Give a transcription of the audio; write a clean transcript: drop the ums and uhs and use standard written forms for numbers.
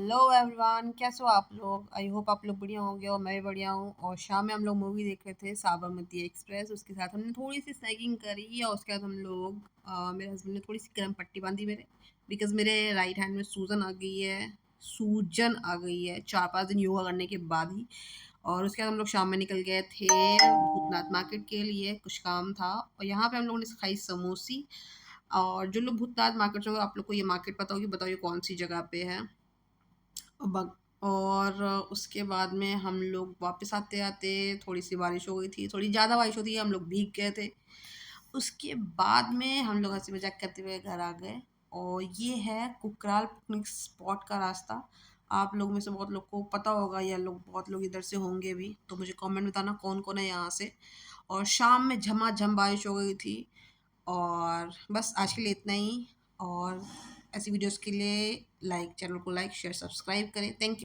Hello everyone, कैसे हो आप लोग। आई होप आप लोग बढ़िया होंगे और मैं भी बढ़िया हूँ। और शाम में हम लोग मूवी देख रहे थे साबरमती एक्सप्रेस। उसके साथ हमने थोड़ी सी स्नैकिंग करी और उसके बाद हम लोग मेरे हस्बैंड ने थोड़ी सी गर्म पट्टी बांधी मेरे, बिकॉज मेरे राइट हैंड में सूजन आ गई है। सूजन आ गई है 4-5 दिन योगा करने के बाद ही। और उसके बाद हम लोग शाम में निकल गए थे भूतनाथ मार्केट के लिए, कुछ काम था। और यहाँ पे हम लोगों ने खाई समोसी। और जो लोग भूतनाथ मार्केट से होंगे, आप लोग को ये मार्केट पता होगी, बताओ ये कौन सी जगह पे है। और उसके बाद में हम लोग वापस आते-आते थोड़ी सी बारिश हो गई थी, थोड़ी ज़्यादा बारिश होती है, हम लोग भीग गए थे। उसके बाद में हम लोग हँसी मज़ाक करते हुए घर आ गए। और ये है कुकराल पिकनिक स्पॉट का रास्ता। आप लोग में से बहुत लोग को पता होगा या लोग बहुत लोग इधर से होंगे भी, तो मुझे कमेंट बताना कौन-कौन है यहाँ से। और शाम में झमाझम बारिश हो गई थी। और बस आज के लिए इतना ही। और ऐसी वीडियोज़ के लिए चैनल को लाइक, शेयर, सब्सक्राइब करें। Thank you.